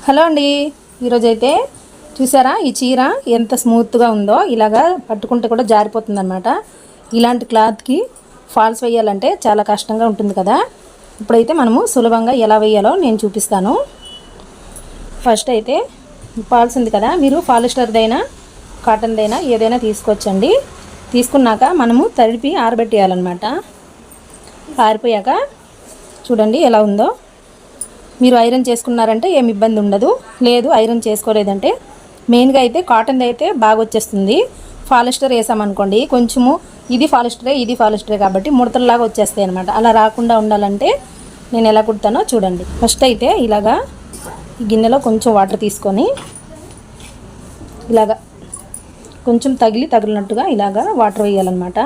Hello అండి, ఈరోజైతే చూసారా ఈ చీర ఎంత స్మూత్గా ఉందో. ఇలాగా పట్టుకుంటే కూడా జారిపోతుంది అనమాట. ఇలాంటి క్లాత్కి ఫాల్స్ వేయాలంటే చాలా కష్టంగా ఉంటుంది కదా. ఇప్పుడైతే మనము సులభంగా ఎలా వేయాలో నేను చూపిస్తాను. ఫస్ట్ అయితే ఫాల్స్ ఉంది కదా, మీరు పాలిస్టర్దైనా కాటన్దైనా ఏదైనా తీసుకోవచ్చండి. తీసుకున్నాక మనము తడిపి ఆరబెట్టేయాలన్నమాట. ఆరిపోయాక చూడండి ఎలా ఉందో. మీరు ఐరన్ చేసుకున్నారంటే ఏమి ఇబ్బంది ఉండదు. లేదు ఐరన్ చేసుకోలేదంటే మెయిన్గా అయితే కాటన్ అయితే బాగా వచ్చేస్తుంది. పాలిస్టర్ వేసామనుకోండి కొంచెము ఇది పాలిస్టరే కాబట్టి ముడతల్లాగా వచ్చేస్తాయి అనమాట. అలా రాకుండా ఉండాలంటే నేను ఎలా కుడతానో చూడండి. ఫస్ట్ అయితే ఇలాగా ఈ గిన్నెలో కొంచెం వాటర్ తీసుకొని ఇలాగా కొంచెం తగిలినట్టుగా ఇలాగా వాటర్ వేయాలన్నమాట.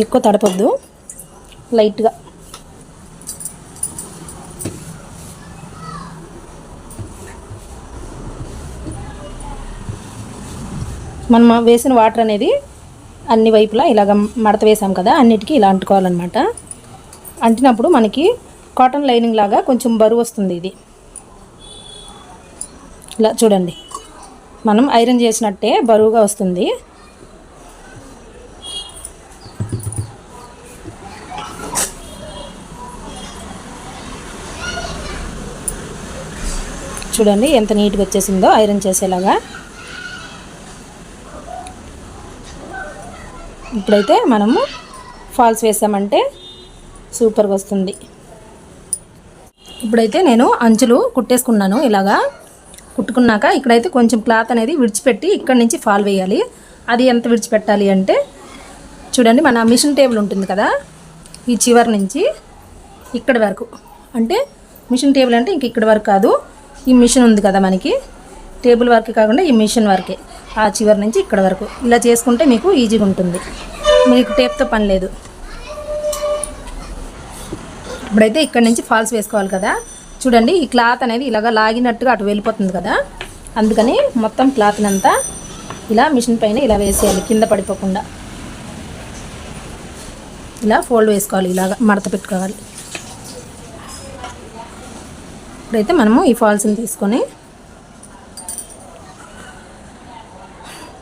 ఎక్కువ తడపొద్దు, లైట్గా. మనం వేసిన వాటర్ అనేది అన్ని వైపులా ఇలాగ మడత వేసాం కదా, అన్నిటికీ ఇలా అంటుకోవాలన్నమాట. అంటినప్పుడు మనకి కాటన్ లైనింగ్ లాగా కొంచెం బరువు వస్తుంది. ఇది ఇలా చూడండి, మనం ఐరన్ చేసినట్టే బరువుగా వస్తుంది. చూడండి ఎంత నీట్గా వచ్చేసిందో ఐరన్ చేసేలాగా. ఇప్పుడైతే మనము ఫాల్స్ వేసామంటే సూపర్గా వస్తుంది. ఇప్పుడైతే నేను అంచులు కుట్టేసుకున్నాను. ఇలాగా కుట్టుకున్నాక ఇక్కడైతే కొంచెం క్లాత్ అనేది విడిచిపెట్టి ఇక్కడి నుంచి ఫాల్ వేయాలి. అది ఎంత విడిచిపెట్టాలి అంటే చూడండి, మన మిషన్ టేబుల్ ఉంటుంది కదా, ఈ చివరి నుంచి ఇక్కడి వరకు. అంటే మిషన్ టేబుల్ అంటే ఇంక ఇక్కడి వరకు కాదు, ఈ మిషన్ ఉంది కదా మనకి, టేబుల్ వరకు కాకుండా ఈ మిషన్ వరకే, ఆ చివరి నుంచి ఇక్కడ వరకు. ఇలా చేసుకుంటే మీకు ఈజీగా ఉంటుంది, మీకు టేప్తో పని లేదు. ఇప్పుడైతే ఇక్కడ నుంచి ఫాల్స్ వేసుకోవాలి కదా. చూడండి ఈ క్లాత్ అనేది ఇలాగా లాగినట్టుగా అటు వెళ్ళిపోతుంది కదా, అందుకని మొత్తం క్లాత్ని అంతా ఇలా మిషన్ పైన ఇలా వేసేయాలి, కింద పడిపోకుండా. ఇలా ఫోల్డ్ వేసుకోవాలి, ఇలాగా మడత పెట్టుకోవాలి. ఇప్పుడైతే మనము ఈ ఫాల్స్ని తీసుకొని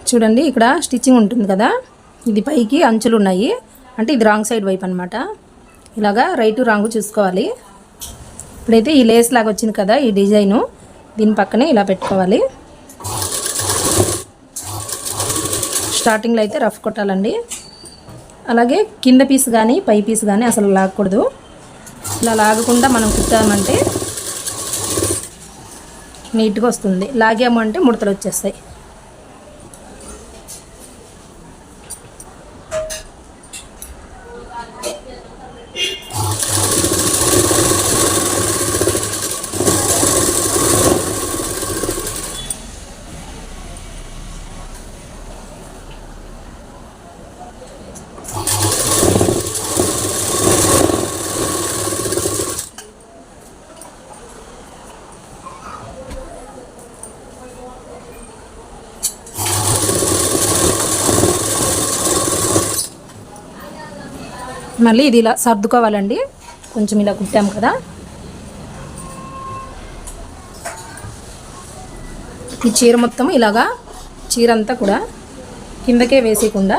చూడండి, ఇక్కడ స్టిచ్చింగ్ ఉంటుంది కదా, ఇది పైకి అంచులు ఉన్నాయి అంటే ఇది రాంగ్ సైడ్ వైపు అనమాట. ఇలాగా రైట్ రాంగ్ చూసుకోవాలి. ఇప్పుడైతే ఈ లేస్ లాగా వచ్చింది కదా ఈ డిజైను, దీని పక్కనే ఇలా పెట్టుకోవాలి. స్టార్టింగ్లో అయితే రఫ్ కొట్టాలండి. అలాగే కింద పీస్ కానీ పై పీస్ కానీ అసలు లాగకూడదు. ఇలా లాగకుండా మనం కుట్టామంటే నీట్గా వస్తుంది. లాగాము అంటే ముడతలు వచ్చేస్తాయి. మళ్ళీ ఇది ఇలా సర్దుకోవాలండి. కొంచెం ఇలా కుట్టాము కదా, ఈ చీర మొత్తం ఇలాగా చీర అంతా కూడా కిందకే వేసేయకుండా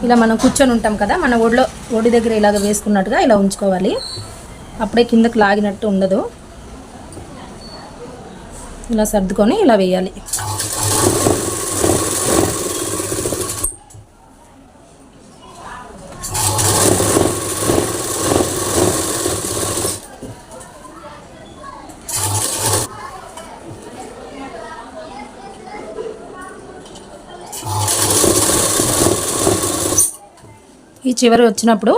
ఇలా మనం కూర్చొని ఉంటాం కదా, మన ఒడి దగ్గర ఇలాగ వేసుకున్నట్టుగా ఇలా ఉంచుకోవాలి. అప్పుడే కిందకు లాగినట్టు ఉండదు. ఇలా సర్దుకొని ఇలా వేయాలి. ఈ చివరి వచ్చినప్పుడు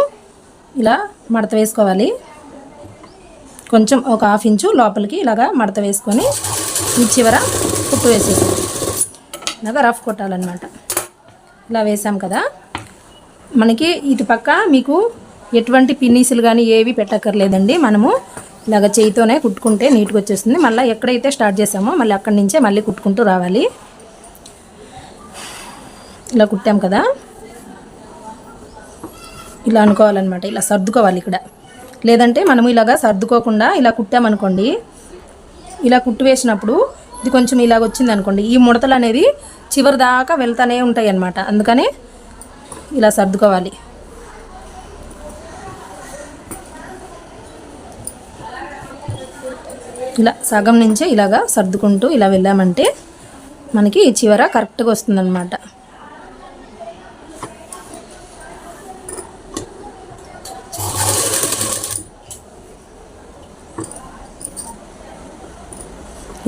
ఇలా మడత వేసుకోవాలి. కొంచెం ఒక హాఫ్ ఇంచు లోపలికి ఇలాగా మడత వేసుకొని ఈ చివర కుట్టు వేసేసి ఇలాగా రఫ్ కొట్టాలన్నమాట. ఇలా వేసాం కదా, మనకి ఇటు పక్క మీకు ఎటువంటి పిన్నీసులు కానీ ఏవి పెట్టక్కర్లేదండి. మనము ఇలాగ చేయితోనే కుట్టుకుంటే నీట్గా వచ్చేస్తుంది. మళ్ళీ ఎక్కడైతే స్టార్ట్ చేసామో మళ్ళీ అక్కడి నుంచే మళ్ళీ కుట్టుకుంటూ రావాలి. ఇలా కుట్టాం కదా, ఇలా అనుకోవాలన్నమాట. ఇలా సర్దుకోవాలి ఇక్కడ. లేదంటే మనము ఇలాగా సర్దుకోకుండా ఇలా కుట్టామనుకోండి, ఇలా కుట్టు వేసినప్పుడు ఇది కొంచెం ఇలాగ వచ్చింది అనుకోండి, ఈ ముడతలు అనేవి చివరి దాకా వెళ్తూనే ఉంటాయి అన్నమాట. అందుకనే ఇలా సర్దుకోవాలి. ఇలా సగం నుంచే ఇలాగా సర్దుకుంటూ ఇలా వెళ్ళామంటే మనకి ఈ చివర కరెక్ట్గా వస్తుందన్నమాట.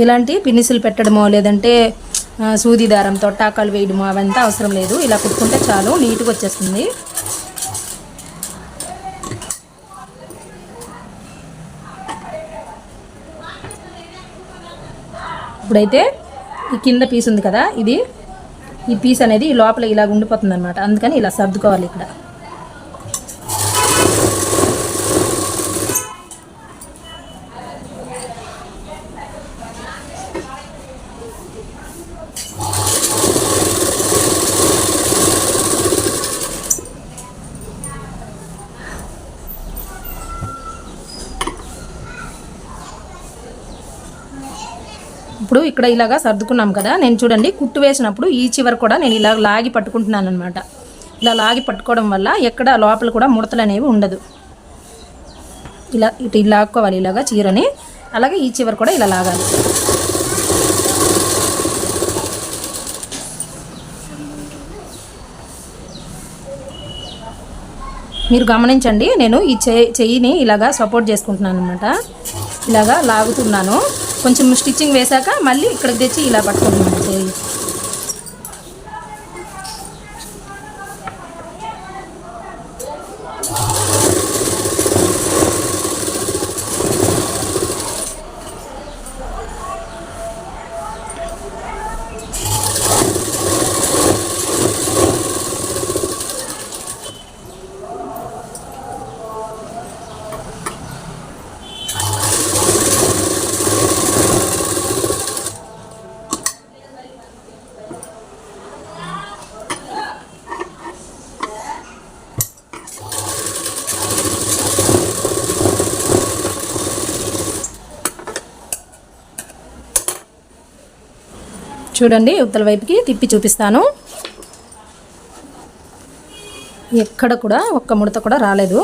ఇలాంటి పిన్నిసులు పెట్టడమో లేదంటే సూది దారంతో టాకాలు వేయడమో అవంతా అవసరం లేదు. ఇలా కుట్టుకుంటే చాలు, నీట్గా వచ్చేస్తుంది. ఇప్పుడైతే ఈ కింద పీస్ ఉంది కదా, ఈ పీస్ అనేది లోపల ఇలా ఉండిపోతుంది అనమాట. అందుకని ఇలా సర్దుకోవాలి ఇక్కడ. ఇప్పుడు ఇక్కడ ఇలాగా సర్దుకున్నాం కదా, నేను చూడండి కుట్టు వేసినప్పుడు ఈ చివర కూడా నేను ఇలా లాగి పట్టుకుంటున్నాను అనమాట. ఇలా లాగి పట్టుకోవడం వల్ల ఎక్కడ లోపల కూడా ముడతలు అనేవి ఉండదు. ఇలా ఇటు లాక్కోవాలి ఇలాగా చీరని, అలాగే ఈ చివర కూడా ఇలా లాగాలి. మీరు గమనించండి, నేను ఈ చెయ్యిని ఇలాగా సపోర్ట్ చేసుకుంటున్నాను అనమాట. ఇలాగా లాగుతున్నాను. కొంచెం స్టిచ్చింగ్ వేశాక మళ్ళీ ఇక్కడికి తెచ్చి ఇలా పట్టుకుంటున్నాను చెయ్యి. చూడండి, ఉత్తల వైపుకి తిప్పి చూపిస్తాను. ఎక్కడ కూడా ఒక్క ముడత కూడా రాలేదు,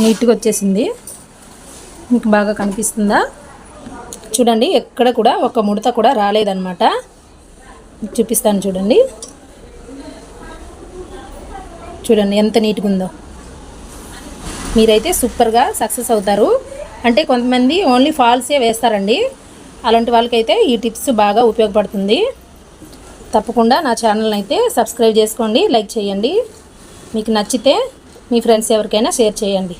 నీట్గా వచ్చేసింది. మీకు బాగా కనిపిస్తుందా? చూడండి, ఎక్కడ కూడా ఒక్క ముడత కూడా రాలేదన్నమాట. చూపిస్తాను చూడండి. చూడండి ఎంత నీట్గా ఉందో. మీరైతే సూపర్గా సక్సెస్ అవుతారు. అంటే కొంతమంది ఓన్లీ ఫాల్సే వేస్తారండి. అలాంటి వాళ్ళకైతే ఈ టిప్స్ బాగా ఉపయోగపడుతుంది. తప్పకుండా నా ఛానల్ని అయితే సబ్స్క్రైబ్ చేసుకోండి, లైక్ చేయండి. మీకు నచ్చితే మీ ఫ్రెండ్స్ ఎవరికైనా షేర్ చేయండి.